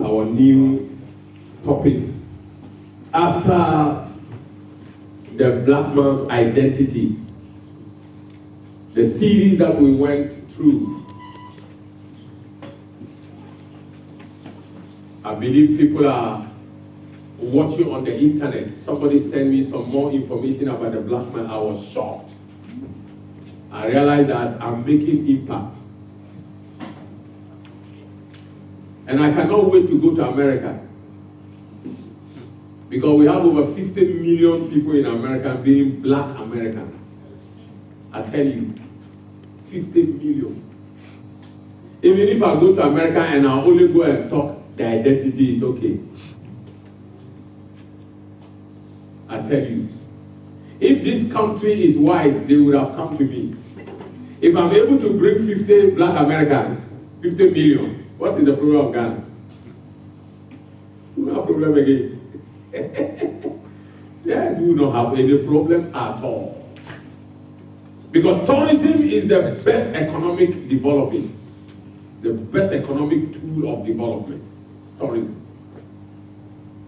our new topic. After the black man's identity, the series that we went through, I believe people are watching on the internet. Somebody sent me some more information about the black man. I was shocked. I realized that I'm making impact. And I cannot wait to go to America. Because we have over 50 million people in America being black Americans. I tell you, 50 million. Even if I go to America and I only go and talk, the identity is okay. I tell you, if this country is wise, they would have come to me. If I'm able to bring 50 black Americans, 50 million, what is the problem of Ghana? We don't have problem again. Yes, we don't have any problem at all. Because tourism is the best economic development, the best economic tool of development, tourism.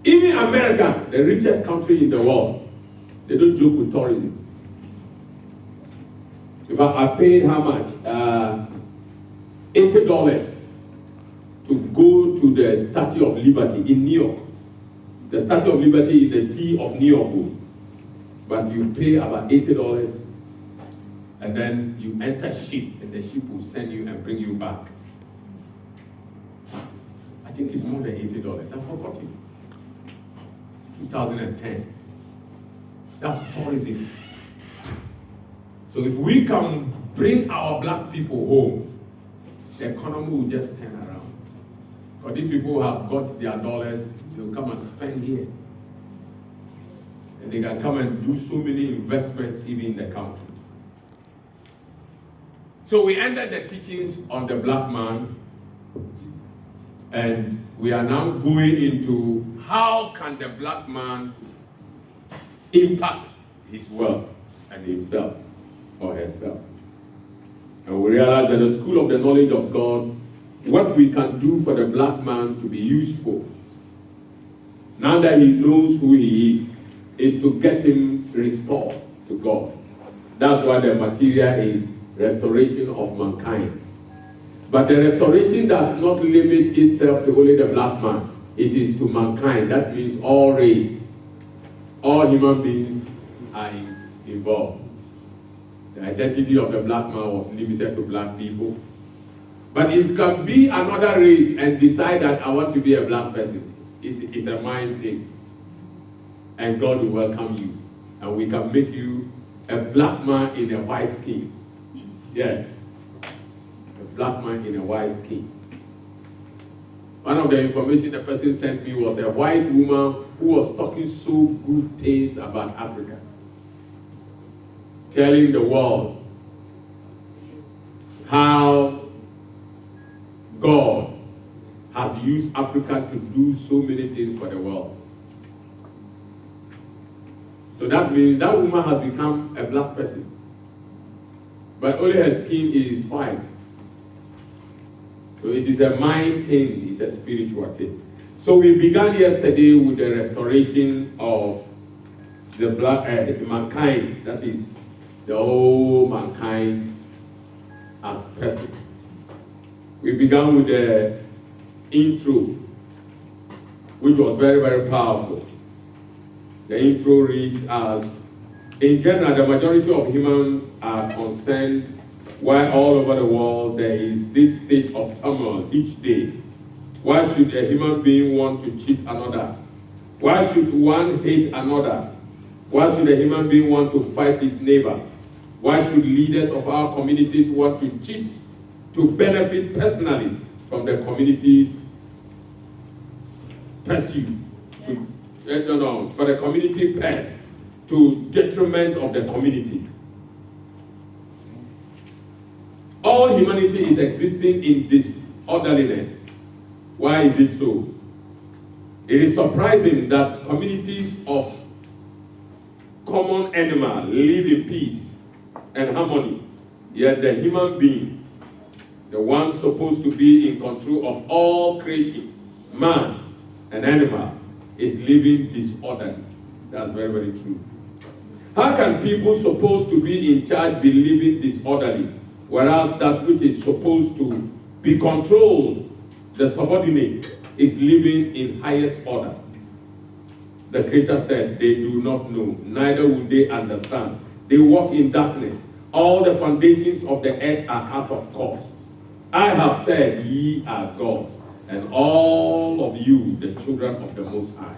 Even America, the richest country in the world, they don't joke with tourism. In fact, I paid how much? $80 to go to the Statue of Liberty in New York. The Statue of Liberty in the Sea of New York. But you pay about $80 and then you enter a ship and the ship will send you and bring you back. I think it's more than $80. I forgot it. 2010. That's tourism. So if we can bring our black people home, the economy will just turn around. Because these people have got their dollars, they'll come and spend here. And they can come and do so many investments even in the country. So we ended the teachings on the black man, and we are now going into how can the black man impact his world and himself or herself. And we realize that the school of the knowledge of God, what we can do for the black man to be useful, now that he knows who he is to get him restored to God. That's why the material is restoration of mankind. But the restoration does not limit itself to only the black man. It is to mankind. That means all race, all human beings are involved. The identity of the black man was limited to black people. But if it can be another race and decide that I want to be a black person, it's a mind thing. And God will welcome you. And we can make you a black man in a white skin. Yes. A black man in a white skin. One of the information the person sent me was a white woman who was talking so good things about Africa. Telling the world how God has used Africa to do so many things for the world. So that means that woman has become a black person. But only her skin is white. So it is a mind thing, it's a spiritual thing. So we began yesterday with the restoration of the black mankind, that is the whole mankind as person. We began with the intro, which was very, very powerful. The intro reads as, in general, the majority of humans are concerned why all over the world there is this state of turmoil each day. Why should a human being want to cheat another? Why should one hate another? Why should a human being want to fight his neighbor? Why should leaders of our communities want to cheat to benefit personally from the community's pursuit? For the community purse, to detriment of the community. All humanity is existing in disorderliness. Why is it so? It is surprising that communities of common animal live in peace and harmony, yet the human being, the one supposed to be in control of all creation, man, an animal, is living disorderly. That's very, very true. How can people supposed to be in charge be living disorderly, whereas that which is supposed to be controlled, the subordinate, is living in highest order? The Creator said, they do not know, neither will they understand. They walk in darkness. All the foundations of the earth are out of course. I have said, ye are gods, and all of you the children of the Most High.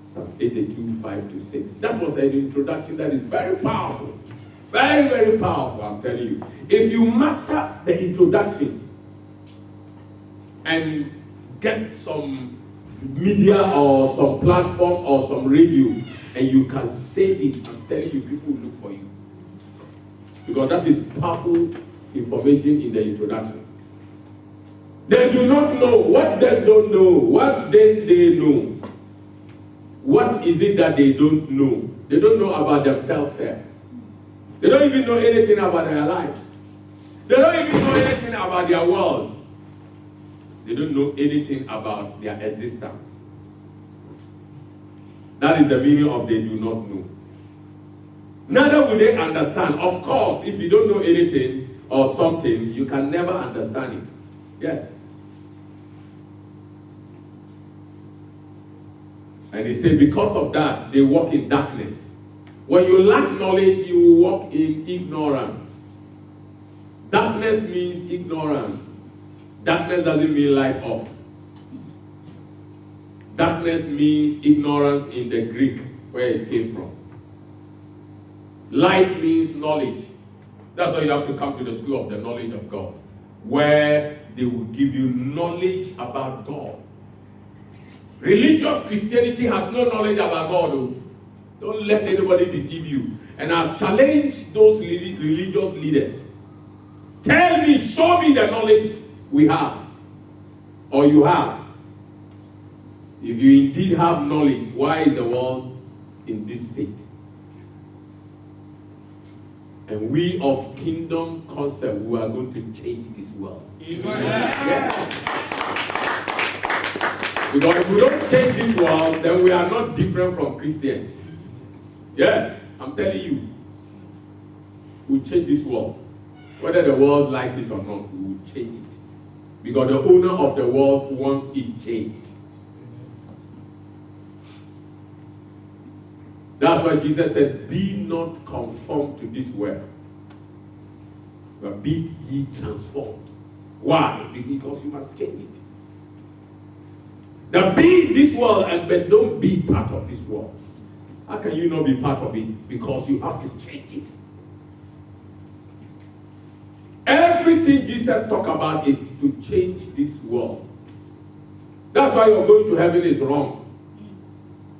Psalm 82, 5-6. That was an introduction that is very powerful. Very, very powerful, I'm telling you. If you master the introduction and get some media or some platform or some radio, and you can say this, I'm telling you, people will look for you. Because that is powerful information in the introduction. They do not know what they don't know. What then they know? What is it that they don't know? They don't know about themselves. They don't even know anything about their lives. They don't even know anything about their world. They don't know anything about their existence. That is the meaning of they do not know. Neither will they understand. Of course, if you don't know anything or something, you can never understand it. Yes. And he said, because of that, they walk in darkness. When you lack knowledge, you will walk in ignorance. Darkness means ignorance. Darkness doesn't mean light off. Darkness means ignorance in the Greek, where it came from. Light means knowledge. That's why you have to come to the school of the knowledge of God, where they will give you knowledge about God. Religious Christianity has no knowledge about God. Don't let anybody deceive you. And I'll challenge those religious leaders. Tell me, show me the knowledge we have, or you have. If you indeed have knowledge, why is the world in this state? And we of kingdom concept, we are going to change this world. Amen. Yes. Because if we don't change this world, then we are not different from Christians. Yes, I'm telling you. We'll change this world. Whether the world likes it or not, we will change it. Because the owner of the world wants it changed. That's why Jesus said, be not conformed to this world, but be ye transformed. Why? Because you must change it. Now be in this world, but don't be part of this world. How can you not be part of it? Because you have to change it. Everything Jesus talked about is to change this world. That's why your going to heaven is wrong.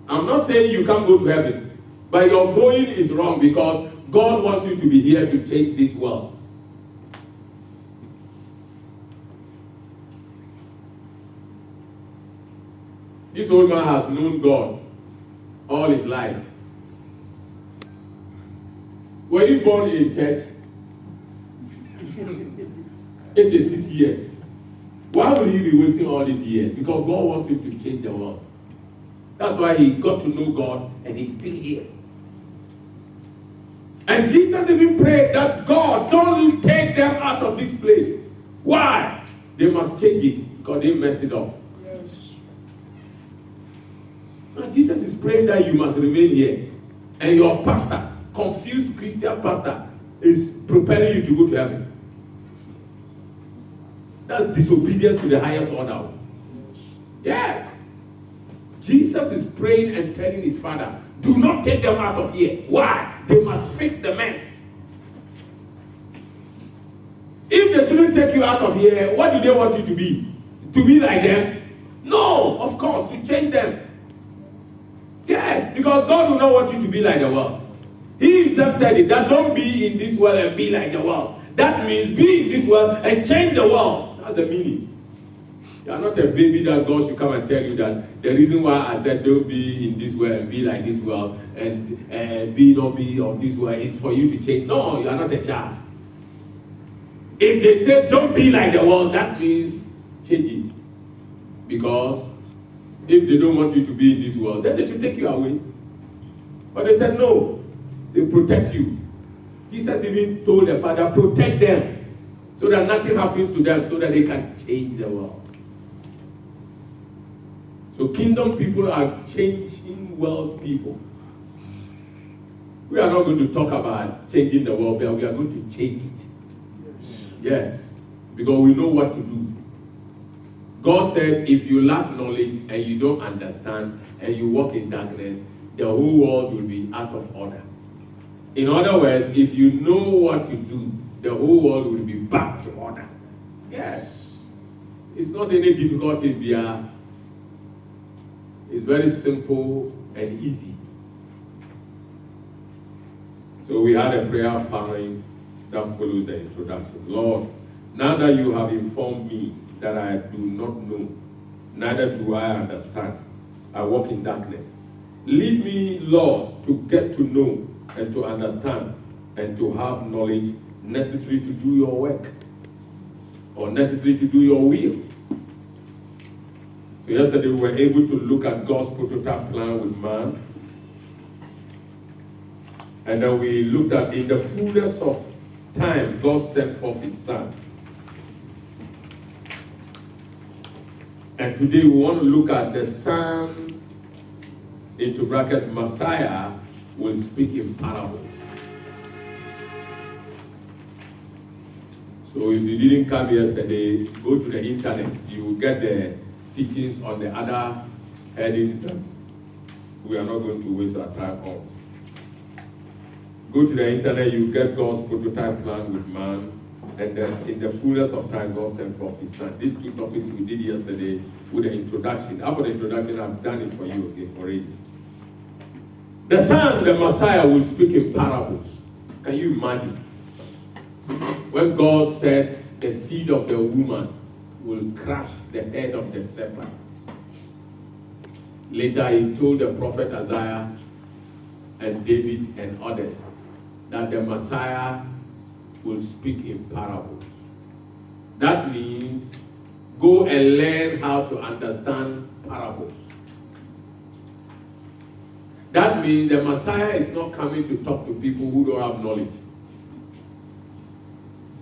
I'm not saying you can't go to heaven, but your going is wrong because God wants you to be here to change this world. This old man has known God all his life. Were you born in church? 86 years. Why would he be wasting all these years? Because God wants him to change the world. That's why he got to know God and he's still here. And Jesus even prayed that God, don't take them out of this place. Why? They must change it because they messed it up. Yes. Now Jesus is praying that you must remain here. And your pastor, confused Christian pastor, is preparing you to go to heaven. That's disobedience to the highest order. Yes. Jesus is praying and telling his father, do not take them out of here. Why? They must fix the mess. If they shouldn't take you out of here, what do they want you to be? To be like them? No, of course, to change them. Yes, because God will not want you to be like the world. He himself said it, that don't be in this world and be like the world. That means be in this world and change the world. That's the meaning. You are not a baby that God should come and tell you that the reason why I said don't be in this world and be like this world and be not be of this world is for you to change. No, you are not a child. If they say don't be like the world, that means change it. Because if they don't want you to be in this world, then they should take you away. But they said no, they protect you. Jesus even told the Father, protect them so that nothing happens to them, so that they can change the world. So kingdom people are changing world people. We are not going to talk about changing the world, but we are going to change it. Yes, because we know what to do. God said, if you lack knowledge and you don't understand and you walk in darkness, the whole world will be out of order. In other words, if you know what to do, the whole world will be back to order. Yes. It's not any difficulty there. It's very simple and easy. So we had a prayer point that follows the introduction. Lord, now that you have informed me that I do not know, neither do I understand, I walk in darkness. Lead me, Lord, to get to know and to understand and to have knowledge necessary to do your work or necessary to do your will. So yesterday we were able to look at God's prototype plan with man. And then we looked at in the fullness of time, God sent forth his son. And today we want to look at the son, into brackets, Messiah, will speak in parables. So if you didn't come yesterday, go to the internet. You will get the teachings on the other headings that we are not going to waste our time on. Go to the internet, you get God's prototype plan with man, and then in the fullness of time, God sent forth his son. These two topics we did yesterday with the introduction. After the introduction, I've done it for you already. The son, the Messiah, will speak in parables. Can you imagine? When God said the seed of the woman will crush the head of the serpent. Later, he told the prophet Isaiah and David and others that the Messiah will speak in parables. That means go and learn how to understand parables. That means the Messiah is not coming to talk to people who don't have knowledge.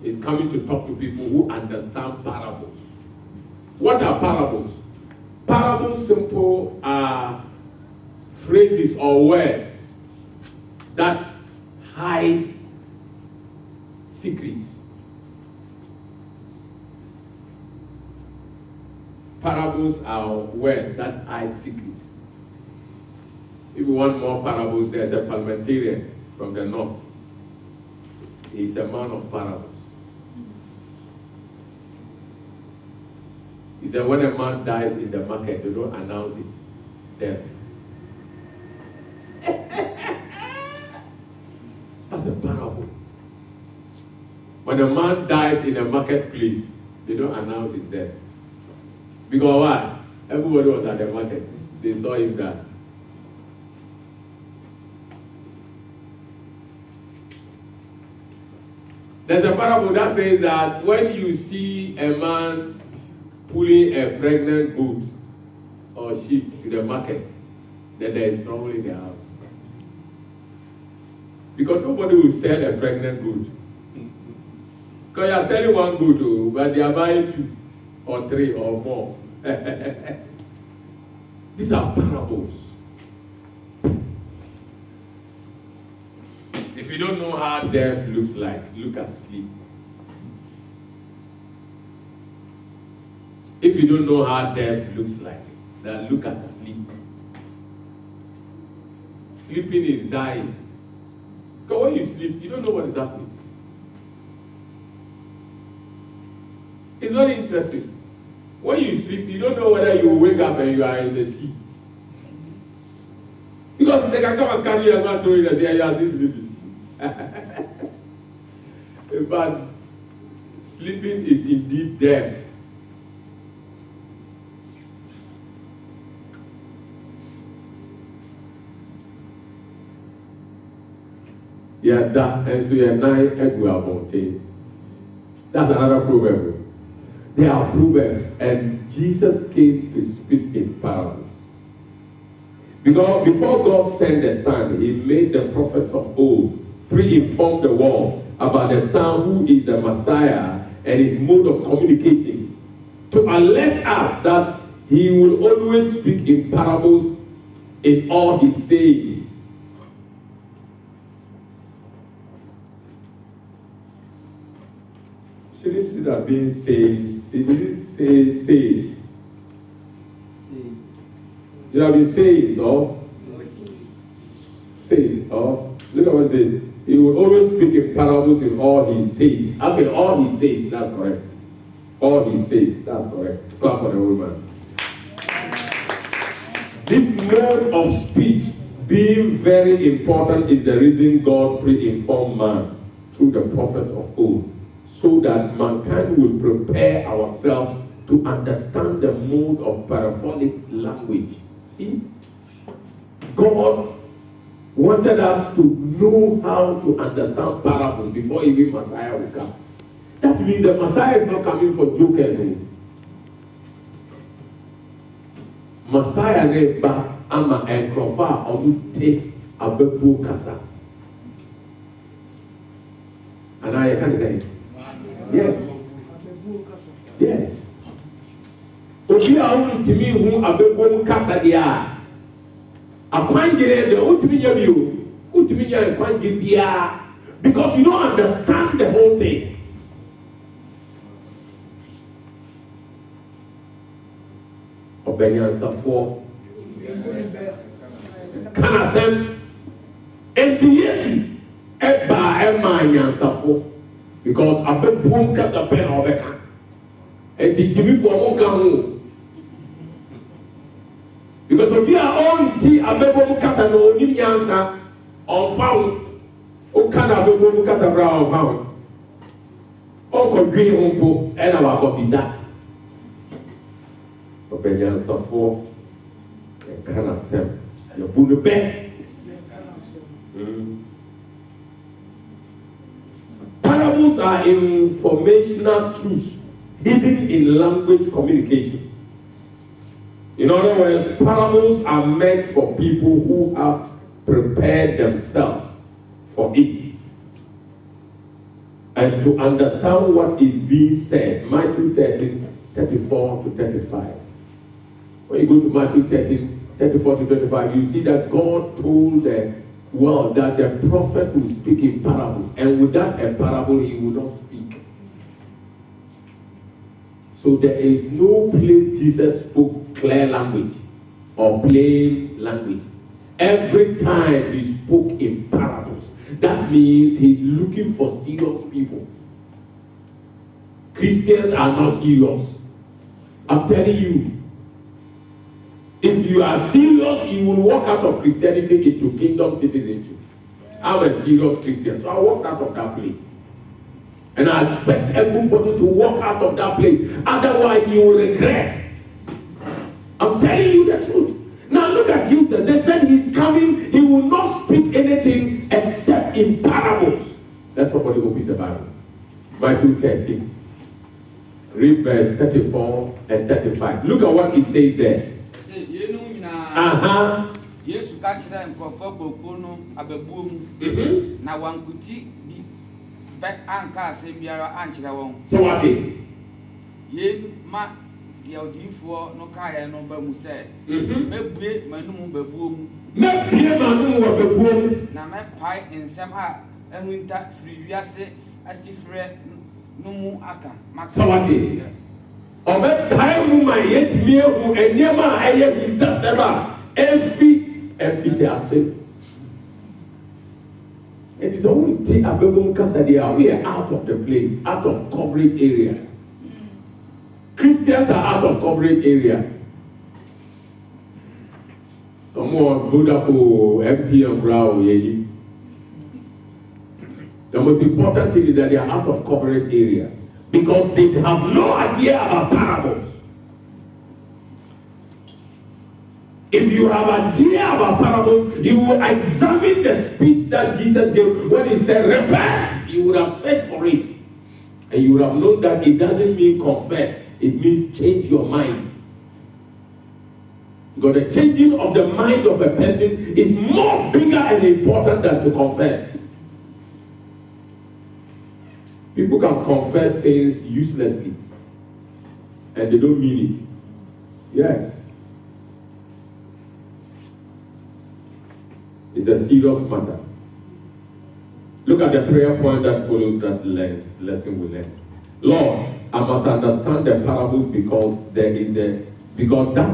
He's coming to talk to people who understand parables. What are parables? Parables simple are phrases or words that hide secrets. Parables are words that hide secrets. If you want more parables, there's a parliamentarian from the north. He's a man of parables. He said when a man dies in the market, they don't announce his death. That's a parable. When a man dies in a marketplace, they don't announce his death. Because why? Everybody was at the market. They saw him die. There's a parable that says that when you see a man pulling a pregnant goat or sheep to the market, then there is trouble in the house. Because nobody will sell a pregnant goat. Because you are selling one goat, but they are buying 2 or 3 or more. These are parables. If you don't know how death looks like, look at sleep. If you don't know how death looks like, then look at sleep. Sleeping is dying. Because when you sleep, you don't know what is happening. It's very interesting. When you sleep, you don't know whether you will wake up and you are in the sea. Because they can come and carry you and go and throw you and say, you are still sleeping. But sleeping is indeed death. Yeah, that and so you're nine egg. That's another proverb. There are proverbs, and Jesus came to speak in parables. Because before God sent the Son, he made the prophets of old pre-inform the world about the Son who is the Messiah and his mode of communication, to alert us that he will always speak in parables in all his sayings. Should it have been says? Did it say says? Should have been says or says or look at what it says. He will always speak in parables in all he says. Okay, all he says, that's correct. All he says, that's correct. Clap for the old man. This mode of speech being very important is the reason God pre-informed man through the prophets of old, so that mankind will prepare ourselves to understand the mode of parabolic language. See? God wanted us to know how to understand parables before even Messiah will come. That means the Messiah is not coming for jokers. Messiah reba ama enkrofa obute abebu kasa. And I can say, yes. Yes. Obi a untimi hu abebu kasa dia. Akwangire de utimi nya bio. Utimi nya akwangire bia, because you don't understand the whole thing. Obenyansafo kana sem enti Yesu eba ema nyansafo, because abebum kasa pe na obeka enti timifo mo ka ho, because obi a onti abebum kasa no onim nyansa onfa o kana abebum kasa bra onfa o ko dwi ho mpo e na wa ko bisa Obenyansafo kana sem ya bunu be. Parables are informational truths hidden in language communication. In other words, parables are meant for people who have prepared themselves for it and to understand what is being said. Matthew 13:34 to 35. When you go to Matthew 13:34 to 35, you see that God told the world that the prophet will speak in parables, and without a parable he will not speak. So there is no place Jesus spoke clear language or plain language. Every time he spoke in parables, that means he's looking for serious people. Christians are not serious. I'm telling you. If you are serious, you will walk out of Christianity into kingdom citizenship. I'm a serious Christian, so I walked out of that place. And I expect everybody to walk out of that place. Otherwise, you will regret. I'm telling you the truth. Now look at Jesus. They said he's coming. He will not speak anything except in parables. Let's somebody open the Bible. Matthew 13. Read verse 34 and 35. Look at what he says there. Yesu kachira nkofo gboko no ababuo mu na wankuti bi be anka asem biara anchira won. So what? Ye ma dia odifo no kae no ba mu se mebue manum babuo mu. Mebue manum wo babuo mu. Na me pai ensem a ahunta firi wiase asifre no mu aka. So what? Obe pai mu ma yetimi ehu enema eye hintaseba every ase. It is only thing abebum kasadia. We are out of the place, out of coverage area. Christians are out of coverage area. Some more Vodafone, MTN, Brown, Yeji. The most important thing is that they are out of coverage area, because they have no idea about parables. If you have an idea about parables, you will examine the speech that Jesus gave when he said, repent. You would have searched for it. And you would have known that it doesn't mean confess. It means change your mind. Because the changing of the mind of a person is more bigger and important than to confess. People can confess things uselessly and they don't mean it. Yes. It's a serious matter. Look at the prayer point that follows that lesson we learned. Lord, I must understand the parables because that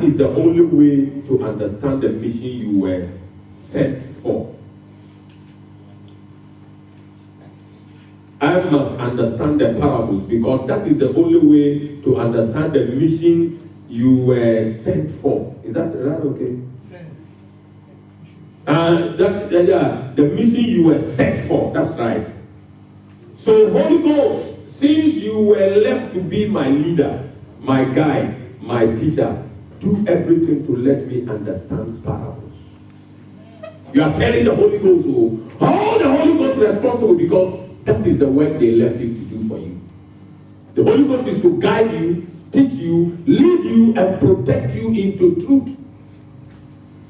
is the only way to understand the mission you were sent for. I must understand the parables because that is the only way to understand the mission you were sent for. Is that okay? The mission you were sent for. That's right. So Holy Ghost, since you were left to be my leader, my guide, my teacher, do everything to let me understand parables. You are telling the Holy Ghost, hold the Holy Ghost responsible because that is the work they left him to do for you. The Holy Ghost is to guide you, teach you, lead you, and protect you into truth.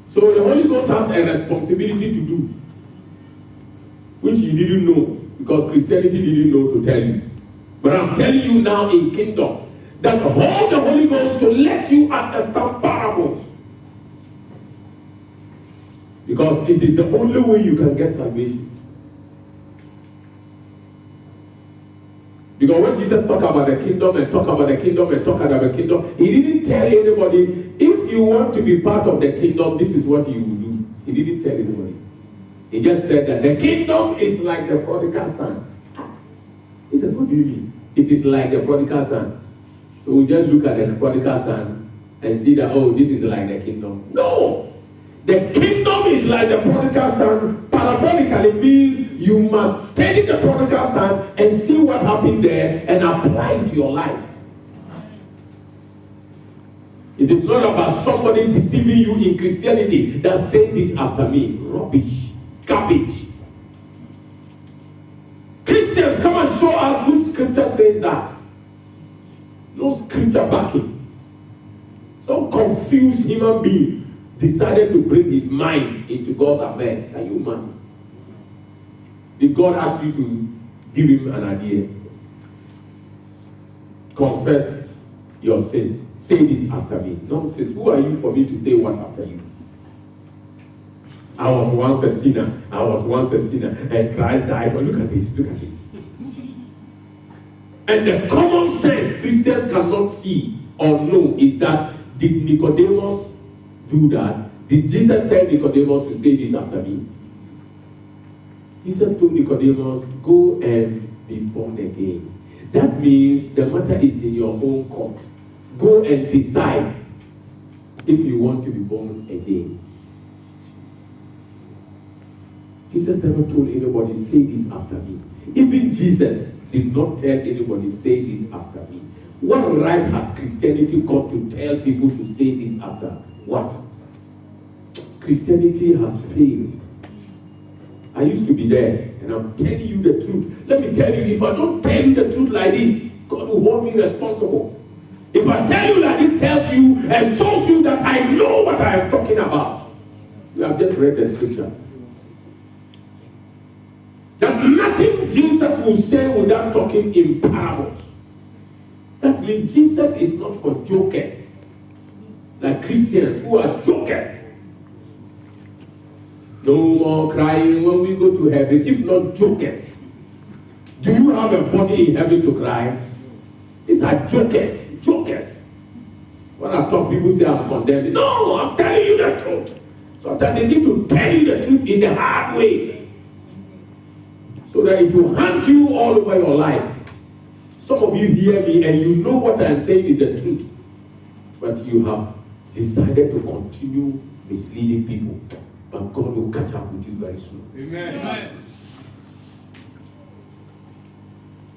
So the Holy Ghost has a responsibility to do, which you didn't know, because Christianity didn't know to tell you. But I'm telling you now in kingdom, that hold the Holy Ghost to let you understand parables. Because it is the only way you can get salvation. Because when Jesus talked about the kingdom and talked about the kingdom and talked about the kingdom, he didn't tell anybody, if you want to be part of the kingdom, this is what you will do. He didn't tell anybody. He just said that the kingdom is like the prodigal son. He says, what do you mean? It is like the prodigal son. So we just look at the prodigal son and see that, oh, this is like the kingdom. No! The kingdom is like the prodigal son. Parabolically means you must study the prodigal son and see what happened there and apply it to your life. It is not about somebody deceiving you in Christianity that say this after me. Rubbish. Garbage. Christians, come and show us which scripture says that. No scripture backing. Some confused human being decided to bring his mind into God's affairs. Are you mad? Did God ask you to give him an idea? Confess your sins. Say this after me. Nonsense. Who are you for me to say what after you? I was once a sinner. I was once a sinner. And Christ died for. Look at this. Look at this. And the common sense Christians cannot see or know is that, did Nicodemus do that? Did Jesus tell Nicodemus to say this after me? Jesus told Nicodemus, go and be born again. That means the matter is in your own court. Go and decide if you want to be born again. Jesus never told anybody, say this after me. Even Jesus did not tell anybody, say this after me. What right has Christianity got to tell people to say this after? What? Christianity has failed. I used to be there, and I'm telling you the truth. Let me tell you, if I don't tell you the truth like this, God will hold me responsible. If I tell you like this, tells you and shows you that I know what I am talking about. You have just read the scripture. That nothing Jesus will say without talking in parables. That means Jesus is not for jokers. Like Christians who are jokers. No more crying when we go to heaven, if not jokers. Do you have a body in heaven to cry? These are jokers. Jokers. When I talk, people say I'm condemning. No, I'm telling you the truth. Sometimes they need to tell you the truth in the hard way, so that it will haunt you all over your life. Some of you hear me and you know what I'm saying is the truth, but you have decided to continue misleading people. But God will catch up with you very soon. Amen.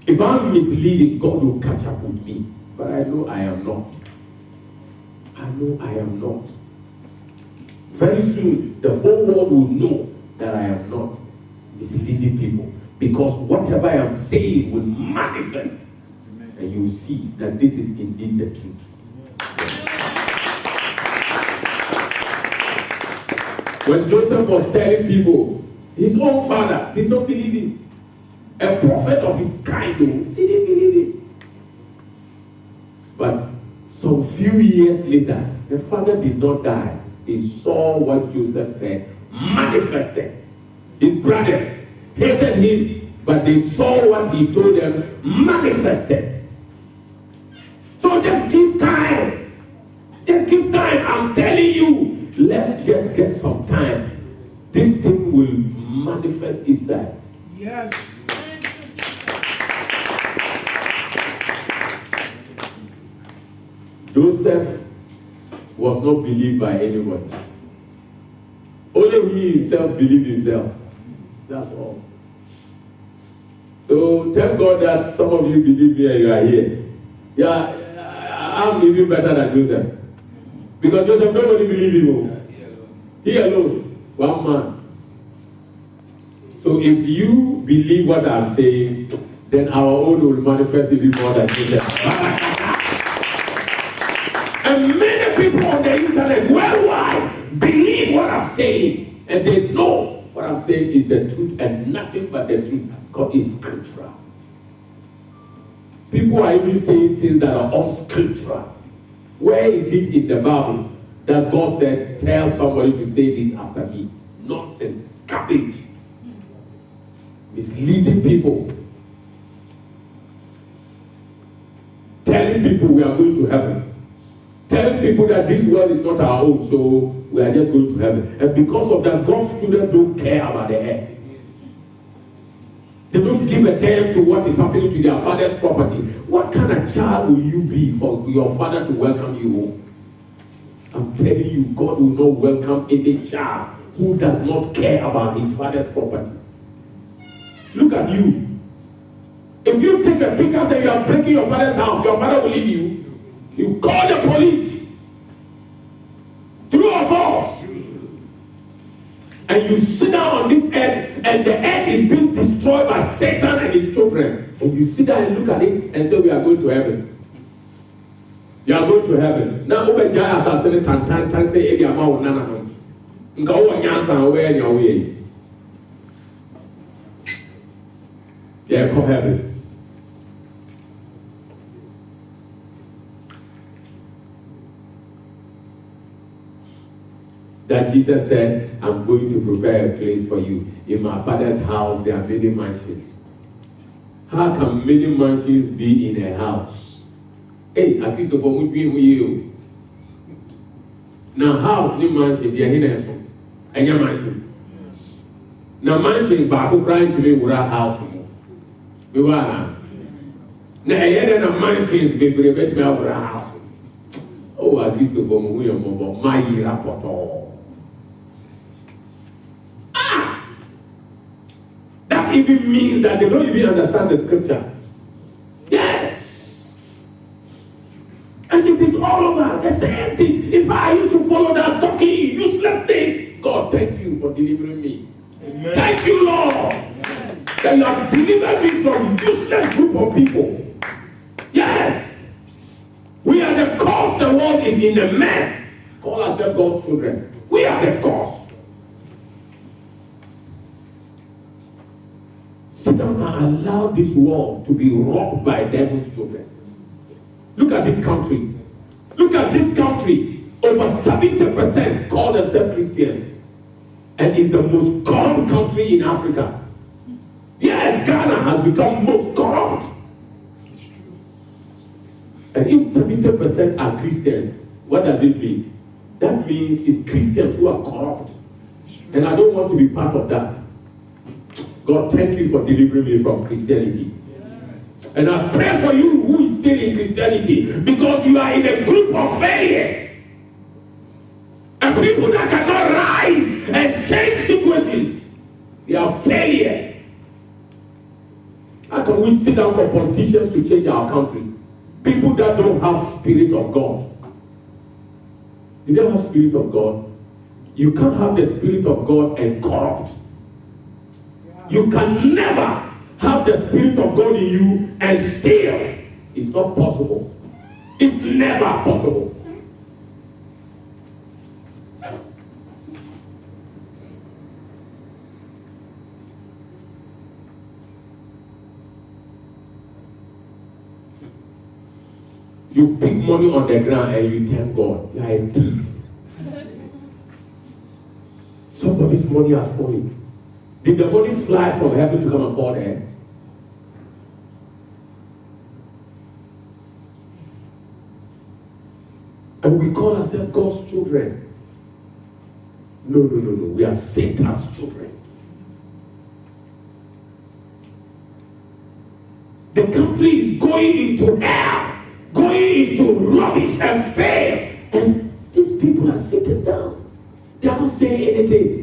If I'm misleading, God will catch up with me. But I know I am not. I know I am not. Very soon, the whole world will know that I am not misleading people. Because whatever I am saying will manifest. Amen. And you will see that this is indeed the truth. When Joseph was telling people, his own father did not believe him. A prophet of his kind, though, didn't believe him. But some few years later, the father did not die. He saw what Joseph said manifested. His brothers hated him, but they saw what he told them manifested. So just give time. Just give time. I'm telling you, let's just get some time. This thing will manifest itself. Yes. Joseph was not believed by anyone. Only he himself believed himself. That's all. So thank God that some of you believe me and you are here. Yeah, I'm even better than Joseph. Because Joseph, nobody believed him. He alone, one man. So if you believe what I'm saying, then our own will manifest even more than Joseph. And many people on the internet worldwide believe what I'm saying, and they know what I'm saying is the truth and nothing but the truth, because it's scriptural. People are even saying things that are unscriptural. Where is it in the Bible that God said, tell somebody to say this after me? Nonsense, garbage, misleading people, telling people we are going to heaven. Telling people that this world is not our own, so we are just going to heaven. And because of that, God's children don't care about the earth. They don't give a damn to what is happening to their father's property. What kind of child will you be for your father to welcome you home? I'm telling you, God will not welcome any child who does not care about his father's property. Look at you. If you take a picture and you are breaking your father's house, your father will leave you. You call the police. True or false? And you sit down on this earth, and the earth is being destroyed by Satan and his children. And you sit down and look at it and say, we are going to heaven. You are going to heaven. Now, over there, as I said, tan say, Eddie, I'm out, no. Nka wo nyansa over in your way. Yeah, come heaven. That Jesus said, I'm going to prepare a place for you. In my father's house, there are many mansions. How can many mansions be in a house? Hey, at least of all you. Now, house, new mansion, they are in a song. And your mansion. Now, mansion, but who crying to me without house. We were. Now, I had a mansion, be prepared to have a house. Oh, at least of all you, my rapport. That even means that they don't even understand the scripture. Yes. And it is all over the same thing. If I used to follow that talking useless things, God, thank you for delivering me. Amen. Thank you, Lord. Amen. That you have delivered me from useless group of people. Yes. We are the cause the world is in a mess. Call ourselves God's children. We are the cause. Sit down and allow this world to be robbed by devil's children. Look at this country. Look at this country. Over 70% call themselves Christians. And is the most corrupt country in Africa. Yes, Ghana has become most corrupt. And if 70% are Christians, what does it mean? That means it's Christians who are corrupt. And I don't want to be part of that. God, thank you for delivering me from Christianity. And I pray for you who is still in Christianity, because you are in a group of failures. And people that cannot rise and change situations. They are failures. How can we sit down for politicians to change our country? People that don't have Spirit of God. You don't have Spirit of God. You can't have the Spirit of God and corrupt. You can never have the Spirit of God in you and steal. It's not possible. It's never possible. You pick money on the ground and you thank God. You are a thief. Somebody's money has fallen. Did the money fly from heaven to come and fall there? And we call ourselves God's children. No. We are Satan's children. The country is going into hell, going into rubbish and fail. And these people are sitting down. They are not saying anything.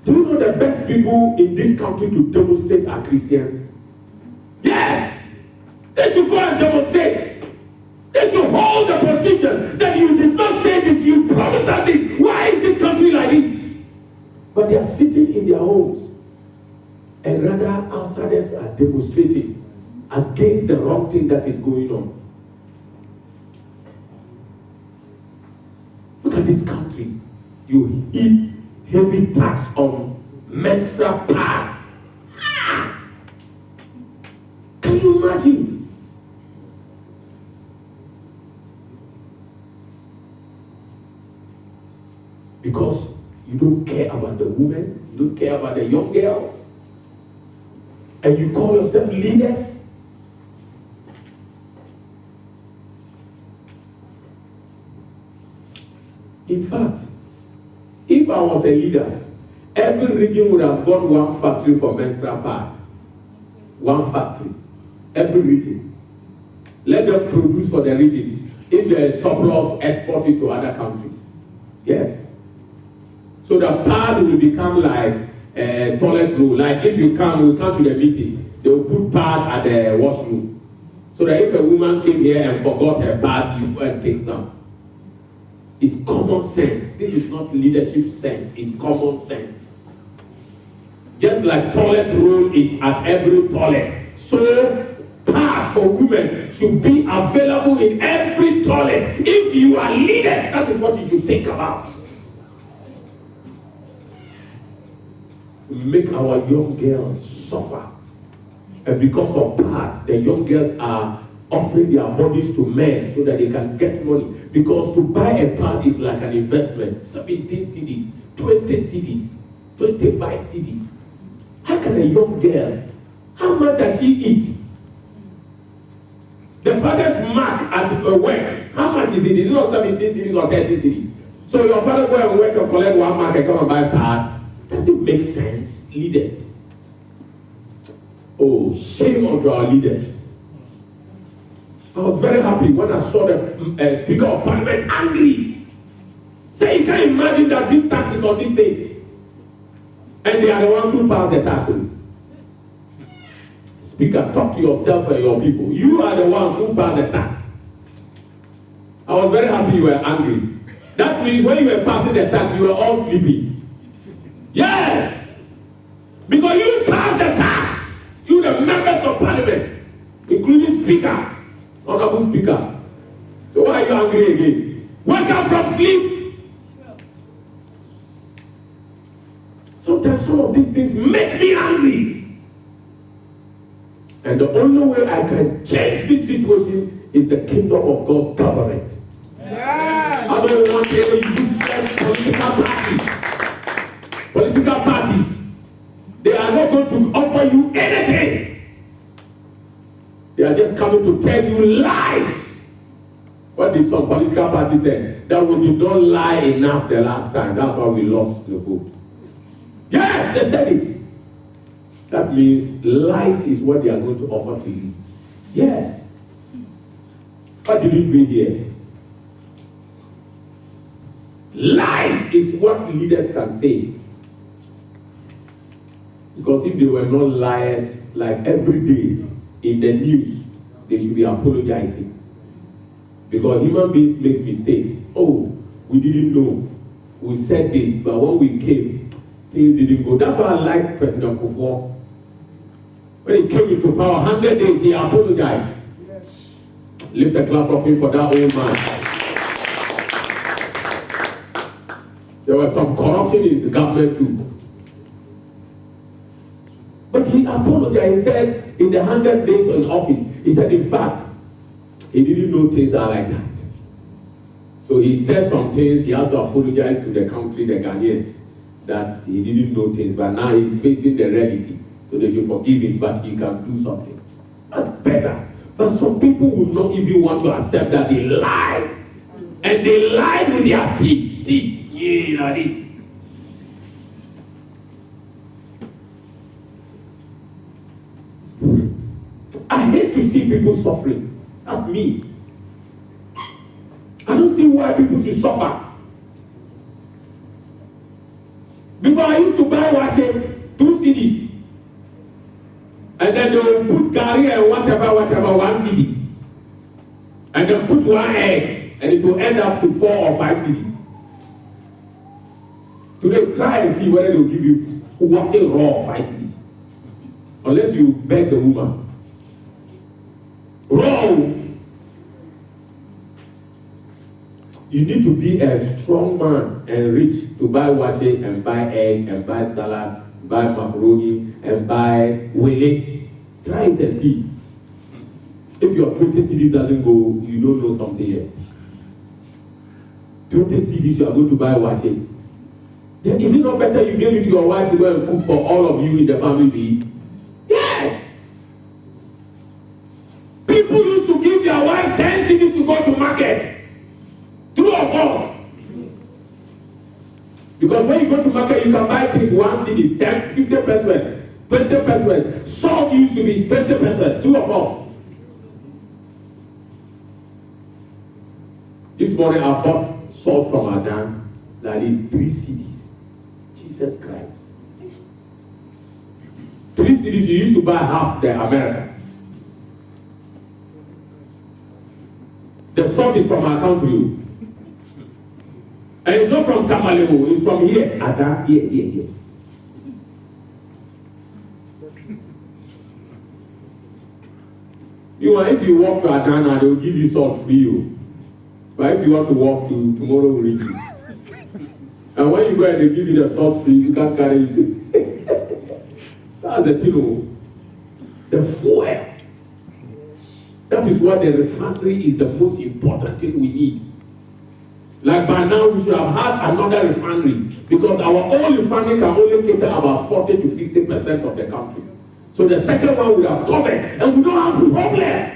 Do you know the best people in this country to demonstrate are Christians? Yes! They should go and demonstrate. They should hold the position that you did not say this, you promised that this. Why is this country like this? But they are sitting in their homes. And rather, outsiders are demonstrating against the wrong thing that is going on. Look at this country. You heap heavy tax on menstrual pad. Can you imagine? Because you don't care about the women, you don't care about the young girls, and you call yourself leaders. In fact, if I was a leader, every region would have got one factory for menstrual pad. One factory. Every region. Let them produce for the region. If there is surplus, export it to other countries. Yes. So the pad will become like a toilet roll. Like if you come to the meeting, they will put pad at the washroom. So that if a woman came here and forgot her pad, you go and take some. It's common sense. This is not leadership sense. It's common sense. Just like toilet roll is at every toilet, so pad for women should be available in every toilet. If you are leaders, that is what you should think about. Make our young girls suffer. And because of that, the young girls are offering their bodies to men so that they can get money. Because to buy a pad is like an investment. 17 CDs, 20 CDs, 25 CDs. How can a young girl, how much does she eat? The father's mark at work, how much is it? Is it not 17 CDs or 30 CDs? So your father go and work and collect one mark and come and buy a pad. Does it make sense, leaders? Oh, shame unto our leaders. I was very happy when I saw the Speaker of Parliament angry. Say, you can't imagine that this tax is on this thing. And they are the ones who pass the tax. Speaker, talk to yourself and your people. You are the ones who pass the tax. I was very happy you were angry. That means when you were passing the tax, you were all sleeping. Yes! Because you pass the tax. You the members of Parliament, including Speaker, Honorable Speaker. So why are you angry again? Wake up from sleep. Sometimes some of these things make me angry. And the only way I can change this situation is the kingdom of God's government. Yes. I don't want any useless political parties. Political parties. They are not going to offer you anything. They are just coming to tell you lies. What did some political parties say? That we did not lie enough the last time. That's why we lost the vote. Yes, they said it. That means lies is what they are going to offer to you. Yes. What did we read here? Lies is what leaders can say. Because if they were not liars, like every day in the news, they should be apologizing. Because human beings make mistakes. Oh, we didn't know. We said this, but when we came, things didn't go. That's why I like President Kufuor. When he came into power, 100 days, he apologized. Yes. Lift a clap of him for that old man. There was some corruption in his government too. But he apologized. He said, in the 100 days in office, he said, in fact, he didn't know things are like that. So he said some things, he has to apologize to the country, the Ghanaians, that he didn't know things, but now he's facing the reality. So they should forgive him, but he can do something. That's better. But some people would not even want to accept that they lied. And they lied with their teeth. You know this. I hate to see people suffering. That's me. I don't see why people should suffer. Before I used to buy water, 2 CDs. And then they will put curry and whatever, 1 CD. And then put 1 egg, and it will end up to 4 or 5 CDs. Today, try and see whether they will give you water raw 5 CDs. Unless you beg the woman. Raw. You need to be a strong man and rich to buy water and buy egg and buy salad, buy macaroni and buy wele. Try it and see. If your 20 CDs doesn't go, you don't know something yet. 20 CDs you are going to buy water. Then is it not better you give it to your wife to go and cook for all of you in the family to eat? Yes. People used to give their wife 10 CDs to go to market. True or false? Because when you go to market, you can buy things 1 CD, 10, 50 pesos, 20 pesos. Salt used to be 20 pesos. True or false? This morning I bought salt from Adam. That is 3 CDs. Jesus Christ. 3 CDs, you used to buy half the American. The salt is from our country. And it's not from Tamalebo, it's from here. Ada, here. You know, if you walk to Adana, they will give you salt free. But if you want to walk to tomorrow, will reach you. And when you go and they give you the salt free, you can't carry it. That's the thing. The fuel. That is why the refinery is the most important thing we need. Like by now, we should have had another refinery because our own refinery can only cater about 40 to 50% of the country. So the second one we have covered, and we don't have a problem.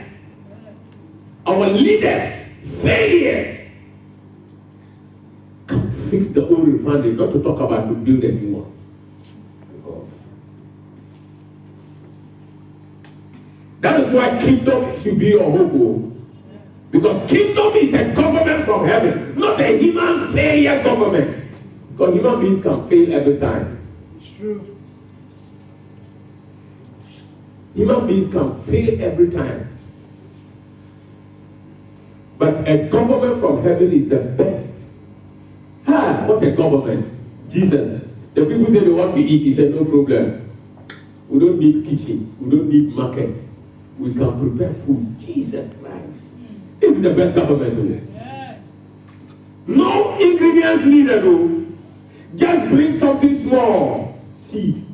Our leaders, failures, can fix the old refinery, not to talk about to build a new one. That is why kingdom should be your hope. Because kingdom is a government from heaven, not a human failure government. Because human beings can fail every time. It's true. Human beings can fail every time. But a government from heaven is the best. What a government. Jesus. The people say they want to eat. He said, no problem. We don't need kitchen. We don't need market. We can prepare food. Jesus Christ. This is the best government. Yes. No ingredients needed. Just bring something small. Seed.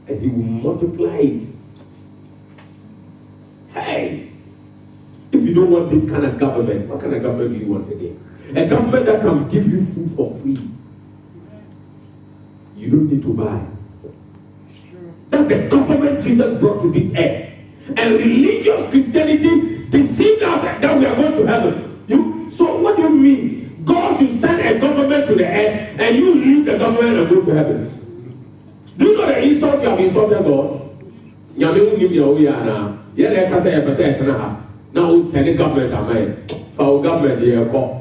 And he will multiply it. Hey. If you don't want this kind of government, what kind of government do you want again? A government that can give you food for free. You don't need to buy. That's the government Jesus brought to this earth. And religious Christianity deceived us that we are going to heaven. So what do you mean? God should send a government to the earth and you leave the government and go to heaven. Do you know the insult you have insulted God? Now we send the government amen. For government here call.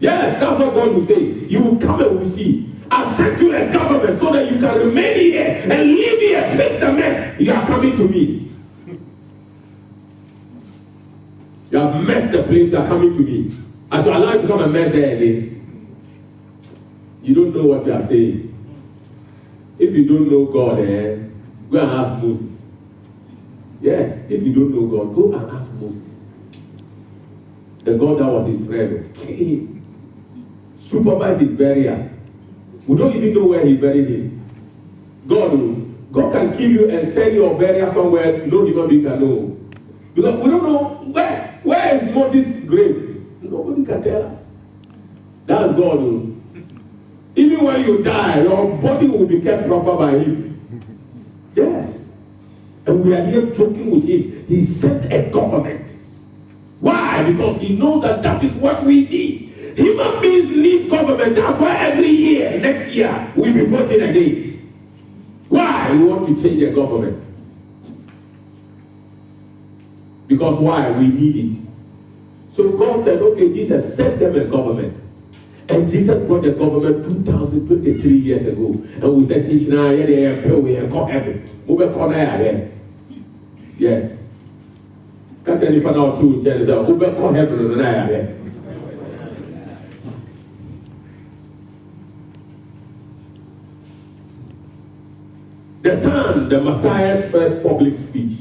Yes, that's what God will say. You will come and will see. I've sent you a government so that you can remain here and live here, fix the mess. You are coming to me. You have messed the place, you are coming to me. As you allow you to come and mess there, you don't know what you are saying. If you don't know God, go and ask Moses. Yes, if you don't know God, go and ask Moses. The God that was his friend came. supervise his burial. We don't even know where he buried him. God can kill you and send your burial somewhere no human being can know. Because we don't know where is Moses' grave. Nobody can tell us. That's God. Even when you die, your body will be kept proper by him. Yes. And we are here joking with him. He sent a government. Why? Because he knows that is what we need. Human beings need government. That's why every year, next year, we'll be voting again. Why? We want to change the government. Because why? We need it. So God said, okay, Jesus, send them a government. And Jesus brought the government 2023 years ago. And we said, teach now, we go heaven. Yes. Can't tell you now two chairs that we go heaven. The Son, the Messiah's first public speech.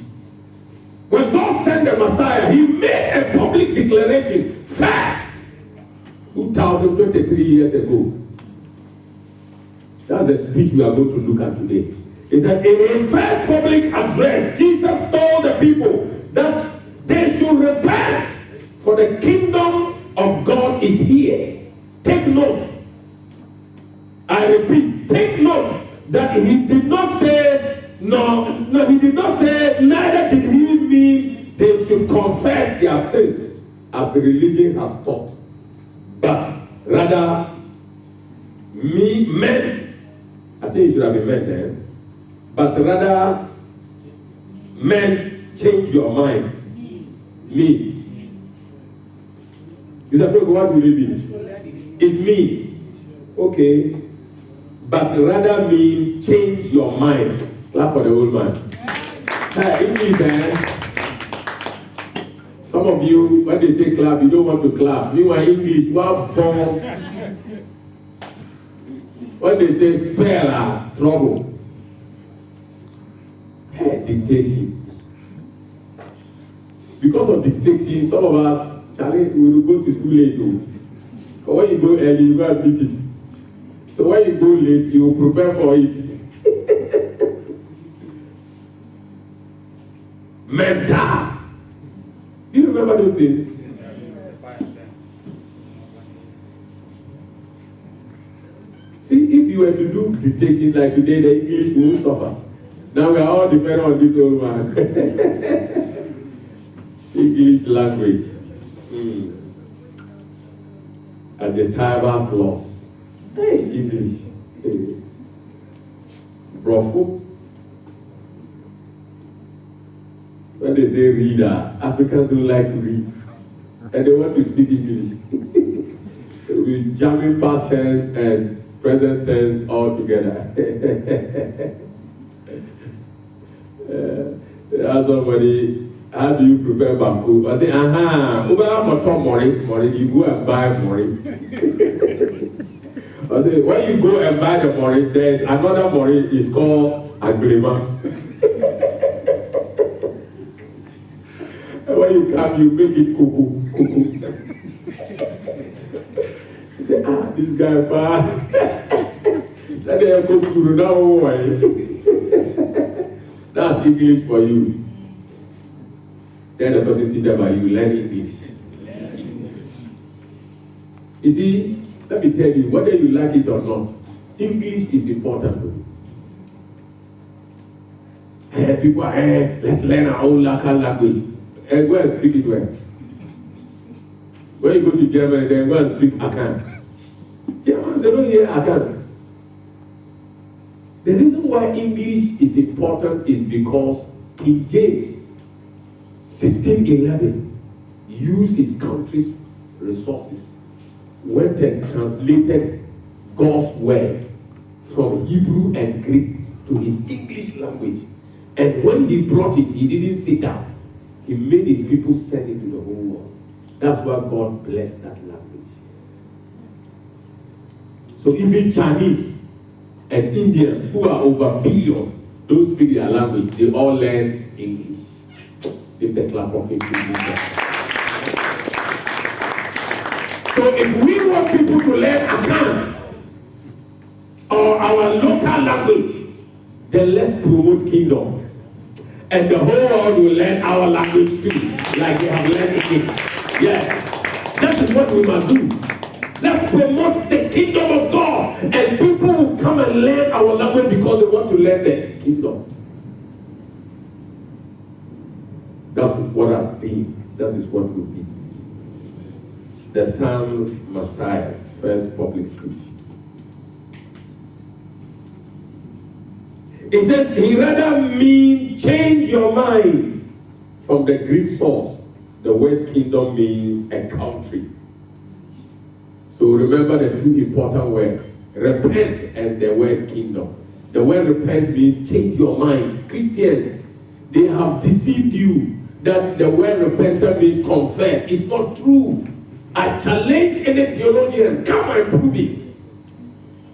When God sent the Messiah, he made a public declaration first. 2023 years ago. That's the speech we are going to look at today. Is that in his first public address, Jesus told the people that they should repent, for the kingdom of God is here. Take note. I repeat, take note that he did not say, no, he did not say, neither did he mean they should confess their sins as religion has taught. But rather, meant, I think it should have been meant, but rather meant change your mind. Me. Is that what will it be? It's me. Okay. But rather mean change your mind. Clap for the old man. English, some of you, when they say clap, you don't want to clap. Meanwhile, English, when they say spell, trouble. Dictation. Because of dictation, some of us, Charlie, we will go to school late. But when you go early, you go and beat it. So when you go late, you will prepare for it. Mental. Do you remember those things? See, if you were to do dictation like today, the English will suffer. Now we are all dependent on this old man. English language. And the tribal clause. Hey, English. Hey. Brofo. When they say reader, Africans don't like to read. And they want to speak English. We're jamming past tense and present tense all together. Ask somebody, how do you prepare Banku? I say, you go and buy mori. I say, when you go and buy the mori, there's another mori, it's called agrima. And when you come, you make it cuckoo. You say, this guy bad. That they have go to school now. That's English for you. Then the person sits there by you, learn English. You see, let me tell you, whether you like it or not, English is important. People are, let's learn our own local language. Go and speak it well. When you go to Germany, they go and speak Akan. Germans, they don't hear Akan. The reason why English is important is because King James, 1611, used his country's resources, went and translated God's word from Hebrew and Greek to his English language. And when he brought it, he didn't sit down. He made his people send it to the whole world. That's why God blessed that language. So even Chinese and Indians, who are over billion, those speak their language, they all learn English. If the clap of it. So if we want people to learn Akan or our local language, then let's promote kingdom. And the whole world will learn our language too, like they have learned it. Yes, that is what we must do. Let's promote the kingdom of God, and people will come and learn our language because they want to learn the kingdom. That's what has been. That is what will be. The Son's Messiah's first public speech. It says, he rather means change your mind. From the Greek source, the word kingdom means a country. So remember the two important words, repent and the word kingdom. The word repent means change your mind. Christians, they have deceived you that the word repent means confess. It's not true. I challenge any theologian, come and prove it.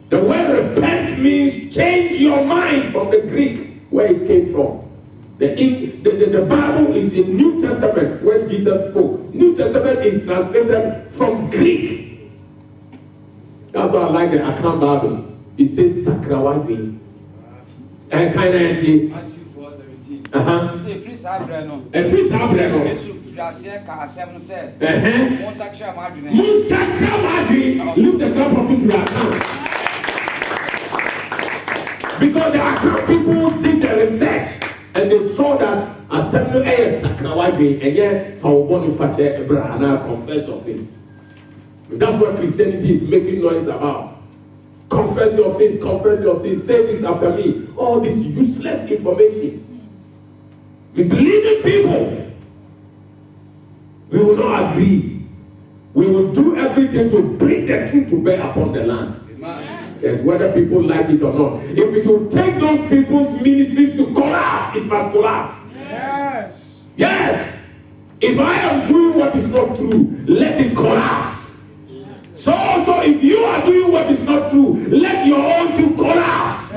The word repent means change your mind, from the Greek, where it came from. The Bible is in New Testament when Jesus spoke. New Testament is translated from Greek. That's why I like the Akan Bible. It says Sakrawadi. And kind of Matthew 4:17. Uh-huh. Say free sabreno. A free sabreno. Yesu frase ka asem say. Uh-huh. Monsa kra madwene. Musa Kramadi, leave the cup of it to your account. Because the account people did the research and they saw that assembly is Sakrawadi and yet for Boniface Abraham confess your sins. That's what Christianity is making noise about. Confess your sins, confess your sins, say this after me. All this useless information. Misleading people. We will not agree. We will do everything to bring the truth to bear upon the land. Amen. Yes, whether people like it or not. If it will take those people's ministries to collapse, it must collapse. Yes. Yes. If I am doing what is not true, let it collapse. So also, if you are doing what is not true, let your own too collapse.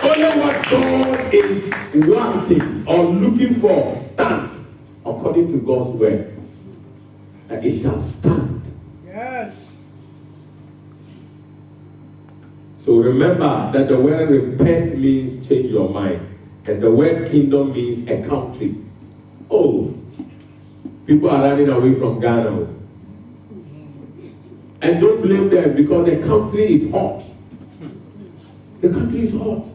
Only what God is wanting or looking for stand according to God's word. And it shall stand. Yes. So remember that the word repent means change your mind. And the word kingdom means a country. Oh, people are running away from Ghana. And don't blame them because the country is hot. The country is hot.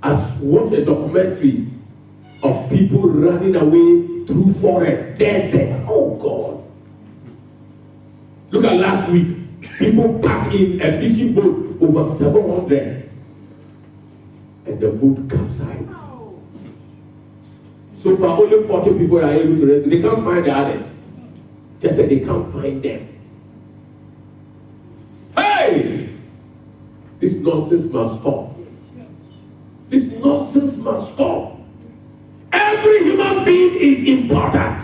I watched a documentary of people running away through forest, desert. Oh God. Look at last week. People packed in a fishing boat over 700. And the boat capsized. So far, only 40 people are able to rescue. They can't find the others. Just that they can't find them. Hey! This nonsense must stop. This nonsense must stop. Every human being is important.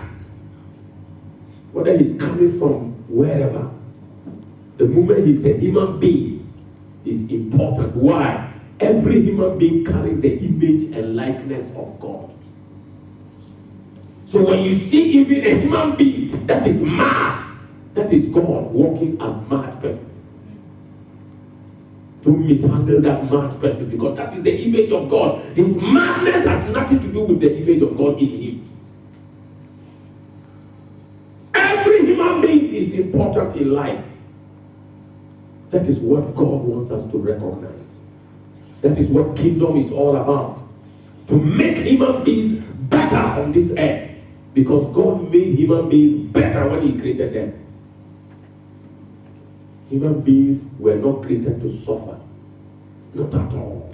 Whether he's coming from wherever. The moment he's a human being is important. Why? Every human being carries the image and likeness of God. So when you see even a human being that is mad, that is God walking as mad person. Don't mishandle that mad person because that is the image of God. His madness has nothing to do with the image of God in him. Every human being is important in life. That is what God wants us to recognize. That is what kingdom is all about. To make human beings better on this earth. Because God made human beings better when he created them. Human beings were not created to suffer. Not at all.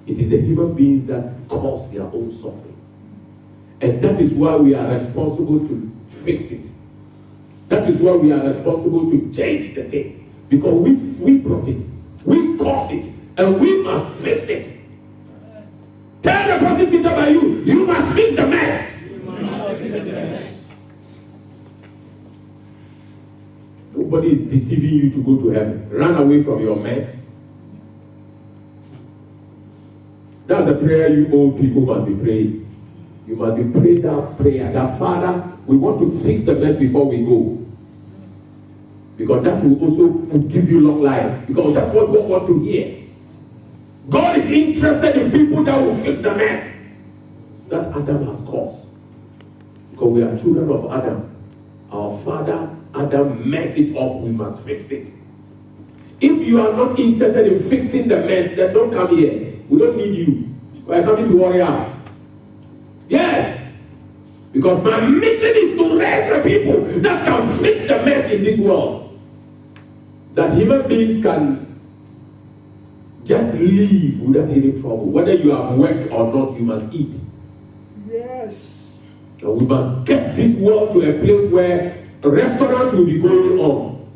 It is the human beings that cause their own suffering. And that is why we are responsible to fix it. That is why we are responsible to change the thing. Because we brought it. We caused it. And we must fix it. Tell the person sitting by you, you must fix the mess. Nobody is deceiving you to go to heaven. Run away from your mess. prayer you old people must be praying. You must be praying that prayer. That Father, we want to fix the mess before we go. Because that will also give you long life. Because that's what God wants to hear. God is interested in people that will fix the mess that Adam has caused. Because we are children of Adam. Our father Adam messed it up, we must fix it. If you are not interested in fixing the mess, then don't come here. We don't need you. We are coming to warriors. Yes. Because my mission is to raise the people that can fix the mess in this world. That human beings can just live without any trouble. Whether you have worked or not, you must eat. Yes. And we must get this world to a place where restaurants will be going on.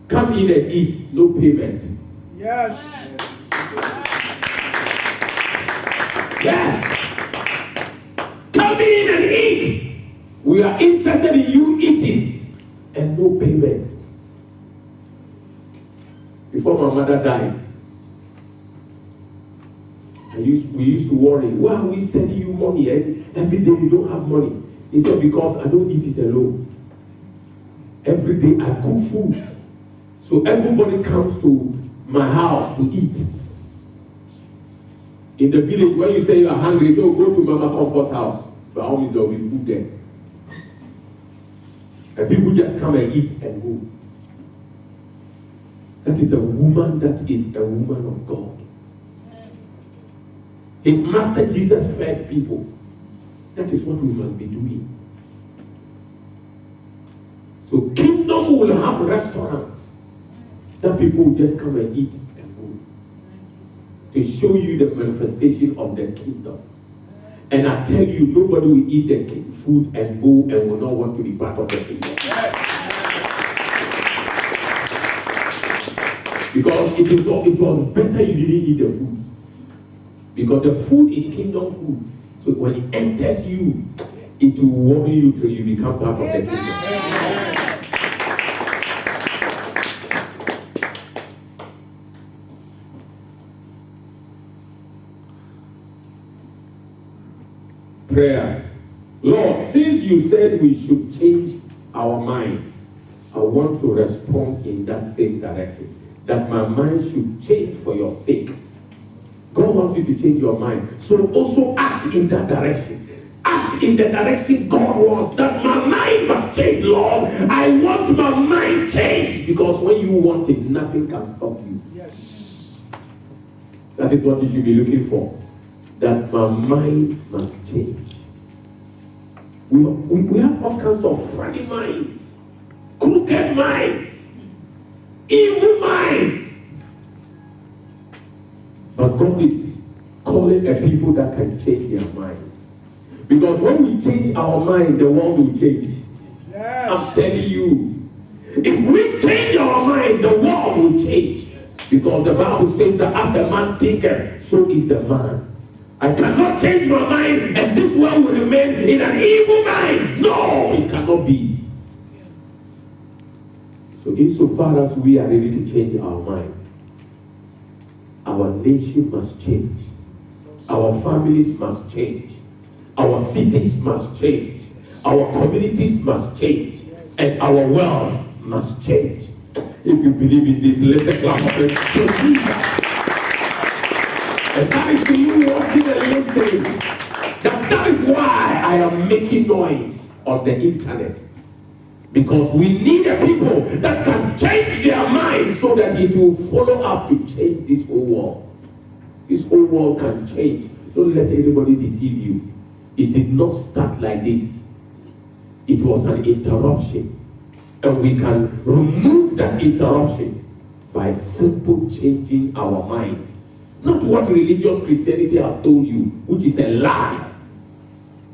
Come in and eat, no payment. Yes. Yes. Come in and eat. We are interested in you eating and no payment. Before my mother died, we used to worry, why are we sending you money and every day you don't have money? He said, because I don't eat it alone. Every day I cook food. So everybody comes to my house to eat. In the village, when you say you are hungry, so go to Mama Comfort's house. By all means, there will be food there. And people just come and eat and go. That is a woman that is a woman of God. His master Jesus fed people. That is what we must be doing. So kingdom will have restaurants that people will just come and eat and go. To show you the manifestation of the kingdom. And I tell you, nobody will eat the food and go and will not want to be part of the kingdom. Because it was better you didn't eat the food. Because the food is kingdom food. So when it enters you, it will warn you till you become part of the kingdom. Prayer. Lord, since you said we should change our minds, I want to respond in that same direction. That my mind should change for your sake. God wants you to change your mind. So also act in that direction. Act in the direction God wants. That my mind must change, Lord. I want my mind changed. Because when you want it, nothing can stop you. Yes. That is what you should be looking for. That my mind must change. We have all kinds of funny minds. Crooked minds. Evil minds. But God is calling a people that can change their minds. Because when we change our mind, the world will change. Yes. I'm telling you. If we change our mind, the world will change. Because the Bible says that as a man thinketh, so is the man. I cannot change my mind and this world will remain in an evil mind. No, it cannot be. So insofar as we are ready to change our mind, our nation must change. Our families must change. Our cities must change. Our communities must change. And our world must change. If you believe in this, let the clap of it to Jesus. And that is to you watching and listening. That is why I am making noise on the internet. Because we need a people that can change their minds so that it will follow up to change this whole world. This whole world can change. Don't let anybody deceive you. It did not start like this. It was an interruption. And we can remove that interruption by simple changing our mind. Not what religious Christianity has told you, which is a lie.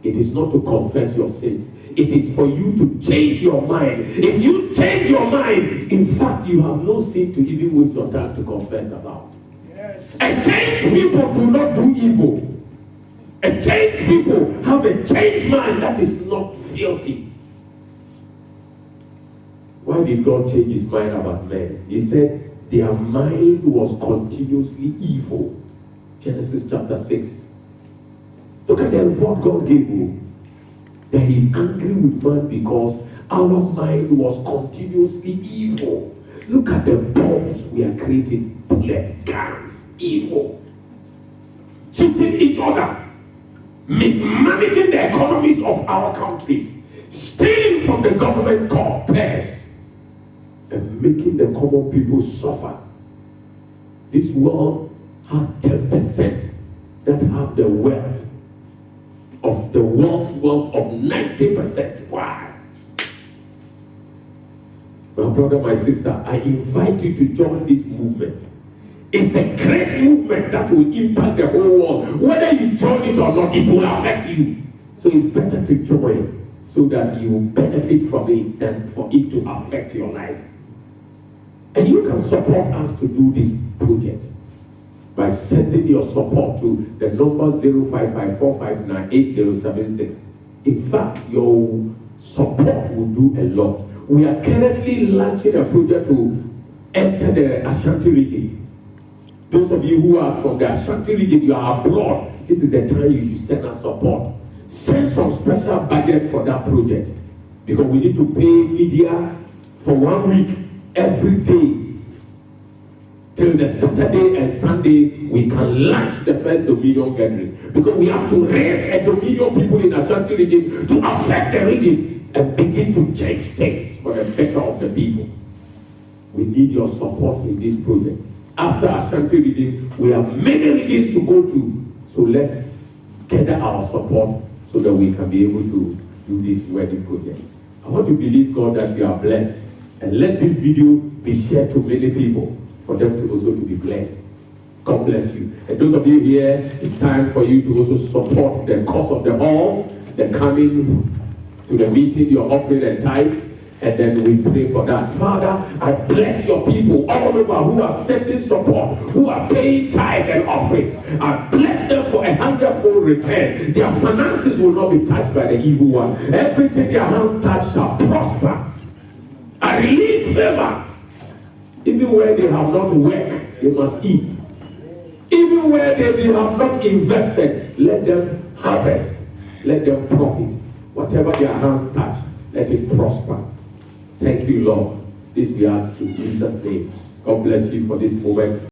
It is not to confess your sins. It is for you to change your mind. If you change your mind, in fact, you have no sin to even waste your time to confess about. Yes. And changed people do not do evil. And changed people have a changed mind that is not filthy. Why did God change his mind about men? He said their mind was continuously evil. Genesis chapter 6. Look at the report God gave you. That he's angry with man because our mind was continuously evil. Look at the bombs we are creating, bullet guns, evil. Cheating each other, mismanaging the economies of our countries, stealing from the government purse, and making the common people suffer. This world has 10% that have the wealth of the world's wealth of 90%. Why? My brother, my sister, I invite you to join this movement. It's a great movement that will impact the whole world. Whether you join it or not, it will affect you. So it's better to join so that you will benefit from it than for it to affect your life. And you can support us to do this project by sending your support to the number 055-459-8076. In fact, your support will do a lot. We are currently launching a project to enter the Ashanti region. Those of you who are from the Ashanti region, you are abroad, this is the time you should send us support. Send some special budget for that project, because we need to pay media for 1 week every day. Till the Saturday and Sunday, we can launch the first Dominion gathering. Because we have to raise a Dominion people in Ashanti region to affect the region and begin to change things for the better of the people. We need your support in this project. After Ashanti region, we have many regions to go to. So let's gather our support so that we can be able to do this wedding project. I want to believe, God, that you are blessed. And let this video be shared to many people, for them to also to be blessed. God bless you. And those of you here, it's time for you to also support the cost of the hall, the coming to the meeting, your offering and tithes, and then we pray for that. Father, I bless your people all over who are sending support, who are paying tithes and offerings. I bless them for 100-fold return. Their finances will not be touched by the evil one. Everything their hands touch shall prosper. I release favor. Even where they have not worked, they must eat. Even where they have not invested, let them harvest. Let them profit. Whatever their hands touch, let it prosper. Thank you, Lord. This we ask in Jesus' name. God bless you for this moment.